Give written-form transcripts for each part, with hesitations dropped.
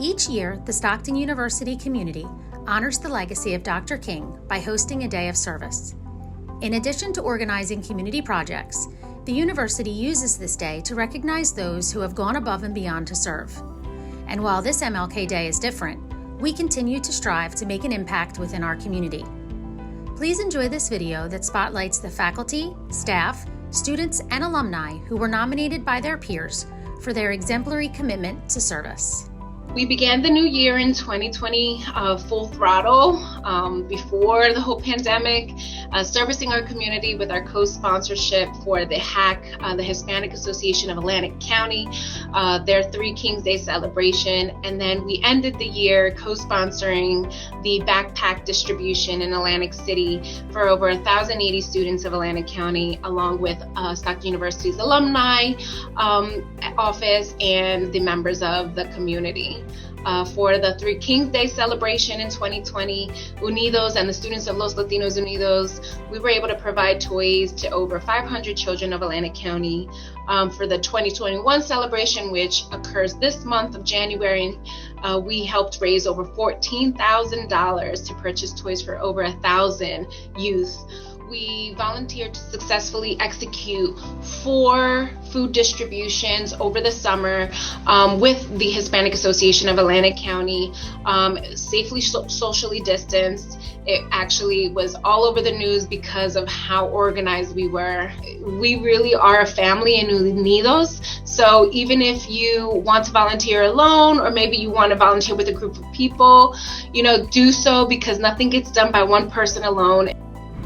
Each year, the Stockton University community honors the legacy of Dr. King by hosting a day of service. In addition to organizing community projects, the university uses this day to recognize those who have gone above and beyond to serve. And while this MLK Day is different, we continue to strive to make an impact within our community. Please enjoy this video that spotlights the faculty, staff, students, and alumni who were nominated by their peers for their exemplary commitment to service. We began the new year in 2020 full throttle before the whole pandemic, servicing our community with our co-sponsorship for the HAC, the Hispanic Association of Atlantic County, their Three Kings Day celebration. And then we ended the year co-sponsoring the backpack distribution in Atlantic City for over 1,080 students of Atlantic County, along with Stockton University's alumni office and the members of the community. For the Three Kings Day celebration in 2020, Unidos and the students of Los Latinos Unidos, we were able to provide toys to over 500 children of Atlantic County. For the 2021 celebration, which occurs this month of January, we helped raise over $14,000 to purchase toys for over 1,000 youth. We volunteered to successfully execute 4 food distributions over the summer with the Hispanic Association of Atlantic County, safely socially distanced. It actually was all over the news because of how organized we were. We really are a family in Unidos, so even if you want to volunteer alone, or maybe you want to volunteer with a group of people, do so, because nothing gets done by one person alone.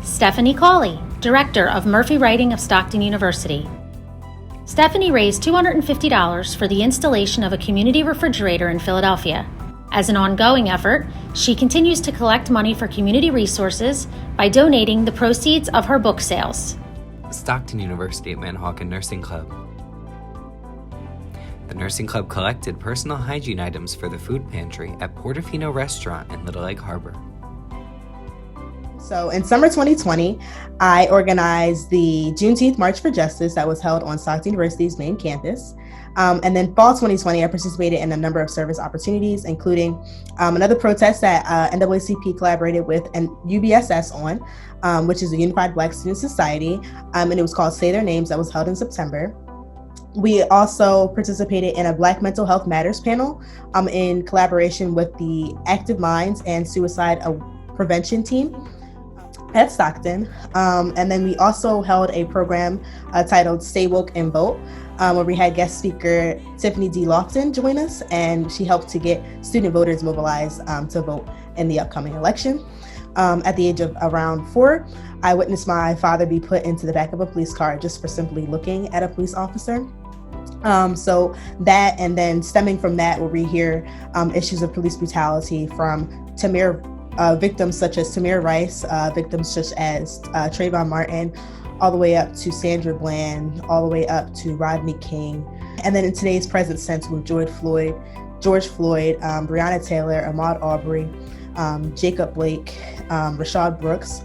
Stephanie Cawley, Director of Murphy Writing of Stockton University. Stephanie raised $250 for the installation of a community refrigerator in Philadelphia. As an ongoing effort, she continues to collect money for community resources by donating the proceeds of her book sales. Stockton University at Manahawkin Nursing Club. The Nursing Club collected personal hygiene items for the food pantry at Portofino Restaurant in Little Egg Harbor. So in summer 2020, I organized the Juneteenth March for Justice that was held on Stockton University's main campus. And then fall 2020, I participated in a number of service opportunities, including another protest that NAACP collaborated with and UBSS on, which is the Unified Black Student Society, and it was called Say Their Names, that was held in September. We also participated in a Black Mental Health Matters panel in collaboration with the Active Minds and Suicide Prevention team at Stockton. And then we also held a program titled Stay Woke and Vote, where we had guest speaker Tiffany D. Lofton join us, and she helped to get student voters mobilized to vote in the upcoming election. At the age of around 4, I witnessed my father be put into the back of a police car just for simply looking at a police officer. So that, and then stemming from that, where we hear issues of police brutality from victims such as Tamir Rice, victims such as Trayvon Martin, all the way up to Sandra Bland, all the way up to Rodney King. And then in today's present sense with George Floyd, Breonna Taylor, Ahmaud Arbery, Jacob Blake, Rashad Brooks.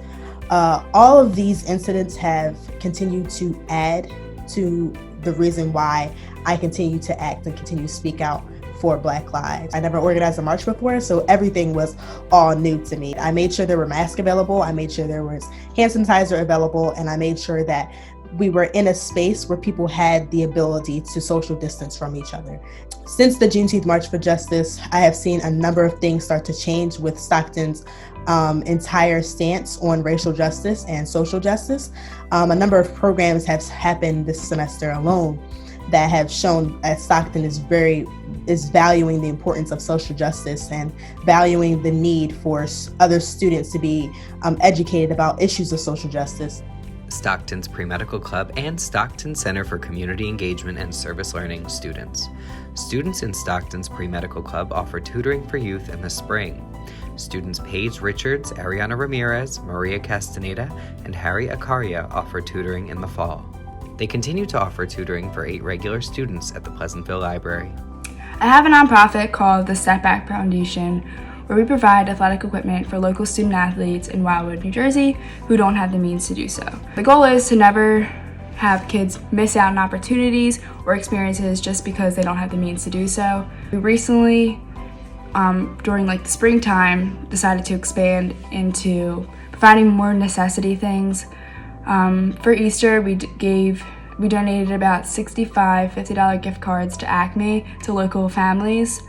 All of these incidents have continued to add to the reason why I continue to act and continue to speak out for Black lives. I never organized a march before, so everything was all new to me. I made sure there were masks available, I made sure there was hand sanitizer available, and I made sure that we were in a space where people had the ability to social distance from each other. Since the Juneteenth March for Justice, I have seen a number of things start to change with Stockton's entire stance on racial justice and social justice. A number of programs have happened this semester alone that have shown that Stockton is valuing the importance of social justice and valuing the need for other students to be educated about issues of social justice. Stockton's Pre-Medical Club and Stockton Center for Community Engagement and Service Learning students. Students in Stockton's Pre-Medical Club offer tutoring for youth in the spring. Students Paige Richards, Ariana Ramirez, Maria Castaneda, and Harry Acaria offer tutoring in the fall. They continue to offer tutoring for 8 regular students at the Pleasantville Library. I have a nonprofit called the Step Back Foundation, where we provide athletic equipment for local student athletes in Wildwood, New Jersey, who don't have the means to do so. The goal is to never have kids miss out on opportunities or experiences just because they don't have the means to do so. We recently during like the springtime, decided to expand into providing more necessity things. For Easter, we donated about 65 $50 gift cards to Acme to local families.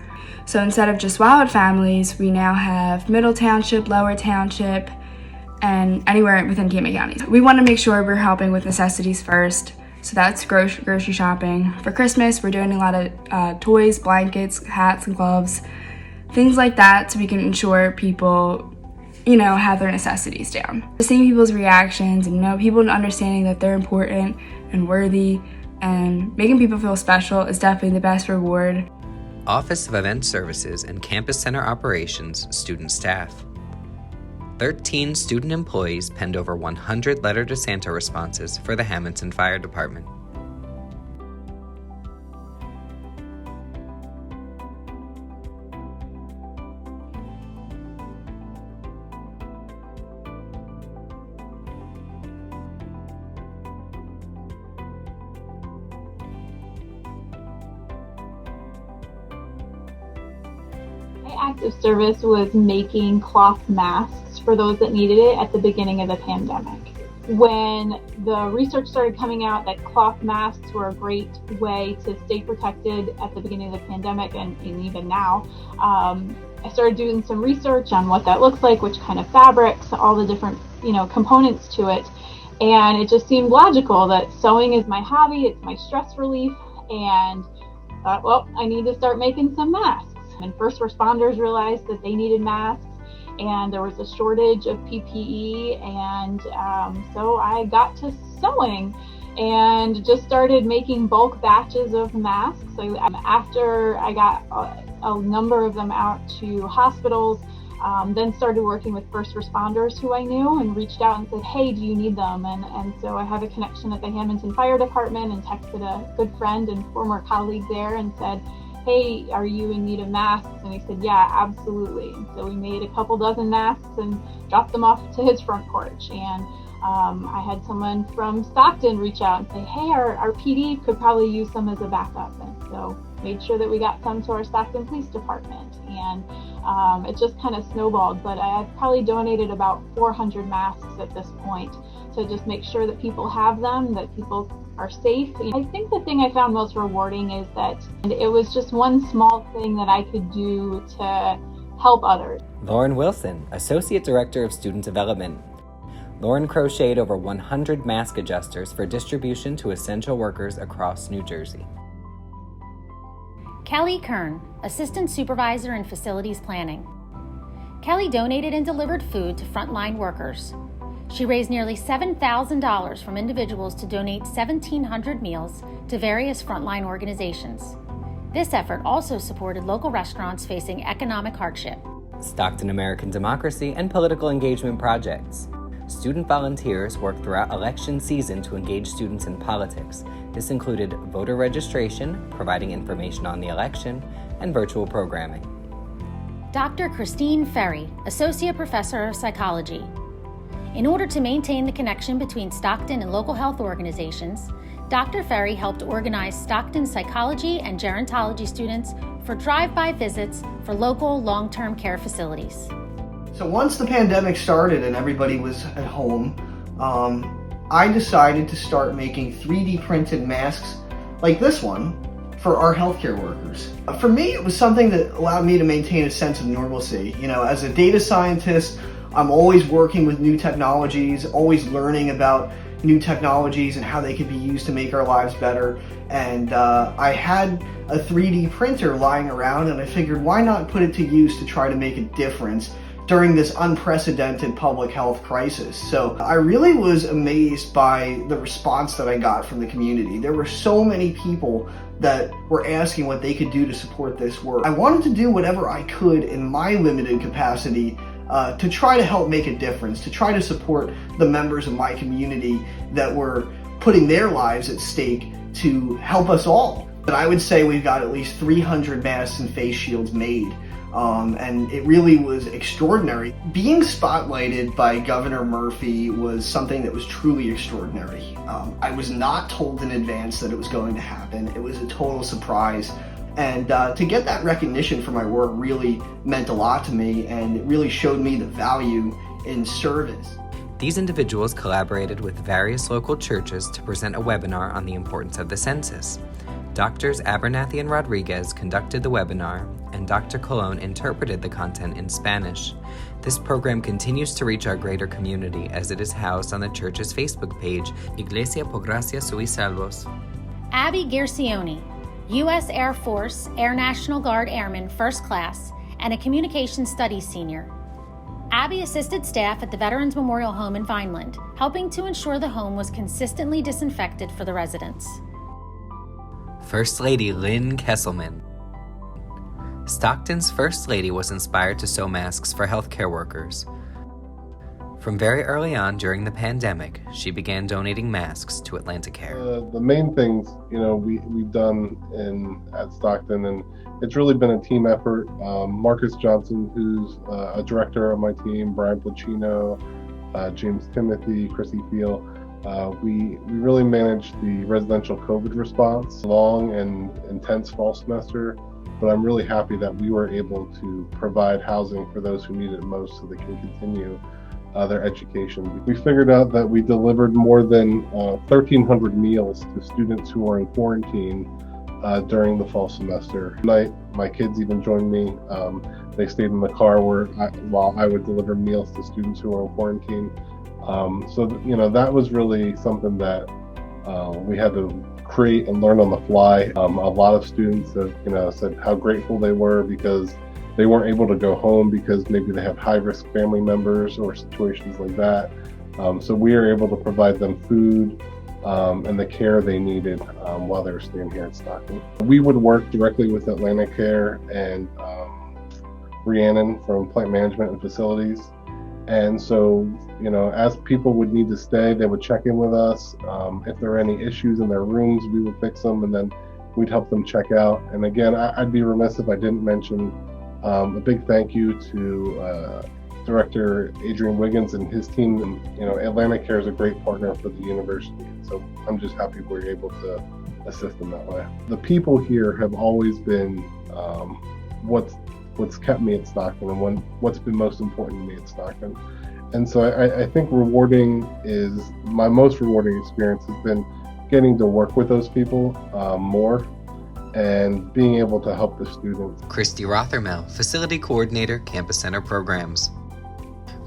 So instead of just Wildwood families, we now have Middle Township, Lower Township, and anywhere within Cape May County. We want to make sure we're helping with necessities first. So that's grocery shopping. For Christmas, we're doing a lot of toys, blankets, hats, and gloves, things like that, so we can ensure people, have their necessities down. Seeing people's reactions and people understanding that they're important and worthy and making people feel special is definitely the best reward. Office of Event Services and Campus Center Operations student staff. 13 student employees penned over 100 Letter to Santa responses for the Hamilton Fire Department. My act of service was making cloth masks for those that needed it at the beginning of the pandemic. When the research started coming out that cloth masks were a great way to stay protected at the beginning of the pandemic and even now, I started doing some research on what that looks like, which kind of fabrics, all the different components to it. And it just seemed logical that sewing is my hobby, it's my stress relief, and I thought, well, I need to start making some masks. And first responders realized that they needed masks, and there was a shortage of PPE, and so I got to sewing and just started making bulk batches of masks. So after I got a number of them out to hospitals, then started working with first responders who I knew and reached out and said, hey, do you need them? And so I have a connection at the Hamilton Fire Department and texted a good friend and former colleague there and said, hey, are you in need of masks? And he said, yeah, absolutely. And so we made a couple dozen masks and dropped them off to his front porch. And I had someone from Stockton reach out and say, hey, our PD could probably use some as a backup. And so made sure that we got some to our Stockton Police Department. And it just kind of snowballed, but I've probably donated about 400 masks at this point to just make sure that people have them, that people are safe. I think the thing I found most rewarding is that it was just one small thing that I could do to help others. Lauren Wilson, Associate Director of Student Development. Lauren crocheted over 100 mask adjusters for distribution to essential workers across New Jersey. Kelly Kern, Assistant Supervisor in Facilities Planning. Kelly donated and delivered food to frontline workers. She raised nearly $7,000 from individuals to donate 1,700 meals to various frontline organizations. This effort also supported local restaurants facing economic hardship. Stockton American Democracy and Political Engagement Projects. Student volunteers worked throughout election season to engage students in politics. This included voter registration, providing information on the election, and virtual programming. Dr. Christine Ferry, Associate Professor of Psychology. In order to maintain the connection between Stockton and local health organizations, Dr. Ferry helped organize Stockton psychology and gerontology students for drive-by visits for local long-term care facilities. So once the pandemic started and everybody was at home, I decided to start making 3D printed masks like this one for our healthcare workers. For me, it was something that allowed me to maintain a sense of normalcy. As a data scientist, I'm always working with new technologies, always learning about new technologies and how they could be used to make our lives better. And I had a 3D printer lying around, and I figured, why not put it to use to try to make a difference during this unprecedented public health crisis. So I really was amazed by the response that I got from the community. There were so many people that were asking what they could do to support this work. I wanted to do whatever I could in my limited capacity to try to help make a difference, to try to support the members of my community that were putting their lives at stake to help us all. But I would say we've got at least 300 masks and face shields made. And it really was extraordinary. Being spotlighted by Governor Murphy was something that was truly extraordinary. I was not told in advance that it was going to happen. It was a total surprise. And to get that recognition for my work really meant a lot to me, and it really showed me the value in service. These individuals collaborated with various local churches to present a webinar on the importance of the census. Doctors Abernathy and Rodriguez conducted the webinar, and Dr. Colon interpreted the content in Spanish. This program continues to reach our greater community as it is housed on the church's Facebook page, Iglesia por Gracia Sui Salvos. Abby Gircioni, U.S. Air Force Air National Guard Airman First Class and a Communication Studies senior. Abby assisted staff at the Veterans Memorial Home in Vineland, helping to ensure the home was consistently disinfected for the residents. First Lady Lynn Kesselman. Stockton's First Lady was inspired to sew masks for healthcare workers. From very early on during the pandemic, she began donating masks to AtlantiCare. The main things, we've done at Stockton, and it's really been a team effort. Marcus Johnson, who's a director on my team, Brian Placino, James Timothy, Chrissy Field. We really managed the residential COVID response, long and intense fall semester, but I'm really happy that we were able to provide housing for those who need it most so they can continue their education. We figured out that we delivered more than 1,300 meals to students who are in quarantine during the fall semester. Tonight, my kids even joined me. They stayed in the car while I would deliver meals to students who are in quarantine. So that was really something that we had to create and learn on the fly. A lot of students have, said how grateful they were because they weren't able to go home because maybe they have high-risk family members or situations like that. So we are able to provide them food and the care they needed while they were staying here in Stockton. We would work directly with AtlantiCare and Rhiannon from Plant Management and Facilities. And so, as people would need to stay, they would check in with us. If there were any issues in their rooms, we would fix them, and then we'd help them check out. And again, I'd be remiss if I didn't mention a big thank you to Director Adrian Wiggins and his team. And, AtlantiCare is a great partner for the university. So I'm just happy we're able to assist them that way. The people here have always been what's kept me at Stockton and what's been most important to me at Stockton. And so I think my most rewarding experience has been getting to work with those people more and being able to help the students. Christy Rothermel, Facility Coordinator, Campus Center Programs.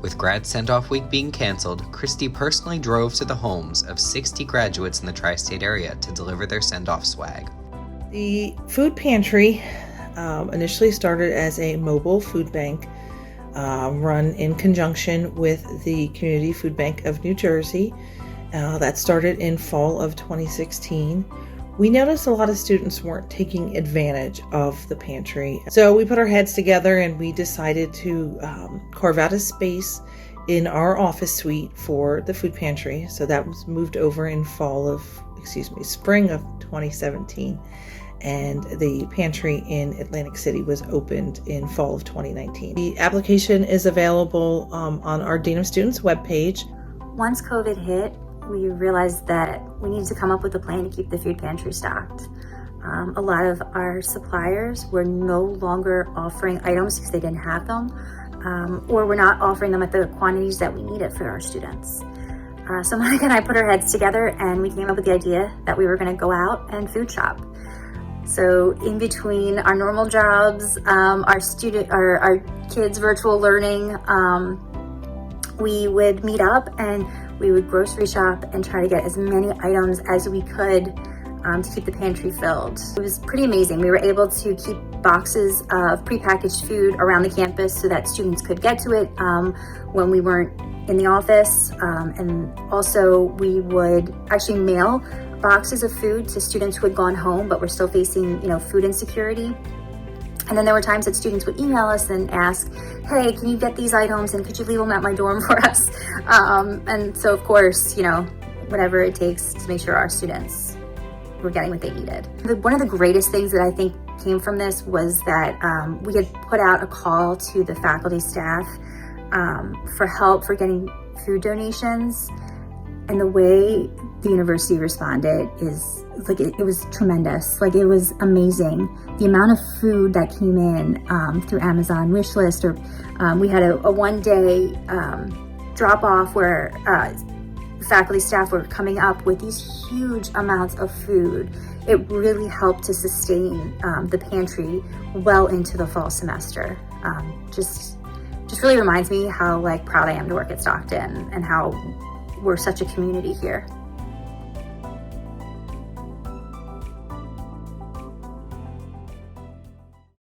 With Grad Send-Off Week being canceled, Christy personally drove to the homes of 60 graduates in the tri-state area to deliver their send-off swag. The food pantry initially started as a mobile food bank run in conjunction with the Community Food Bank of New Jersey. That started in fall of 2016. We noticed a lot of students weren't taking advantage of the pantry. So we put our heads together and we decided to carve out a space in our office suite for the food pantry. So that was moved over in spring of 2017. And the pantry in Atlantic City was opened in fall of 2019. The application is available on our Dean of Students webpage. Once COVID hit, we realized that we needed to come up with a plan to keep the food pantry stocked. A lot of our suppliers were no longer offering items because they didn't have them, or were not offering them at the quantities that we needed for our students. So Monica and I put our heads together and we came up with the idea that we were going to go out and food shop. So in between our normal jobs, our kids' virtual learning, we would meet up and we would grocery shop and try to get as many items as we could to keep the pantry filled. It was pretty amazing. We were able to keep boxes of prepackaged food around the campus so that students could get to it when we weren't in the office. And also we would actually mail boxes of food to students who had gone home but were still facing, food insecurity. And then there were times that students would email us and ask, hey, can you get these items and could you leave them at my dorm for us? And so of course, whatever it takes to make sure our students were getting what they needed. One of the greatest things that I think came from this was that we had put out a call to the faculty staff for help for getting food donations. And the way the university responded is like it was tremendous. Like, it was amazing. The amount of food that came in through Amazon wish list, or we had a one-day drop off where faculty staff were coming up with these huge amounts of food. It really helped to sustain the pantry well into the fall semester. Just really reminds me how like proud I am to work at Stockton and how we're such a community here.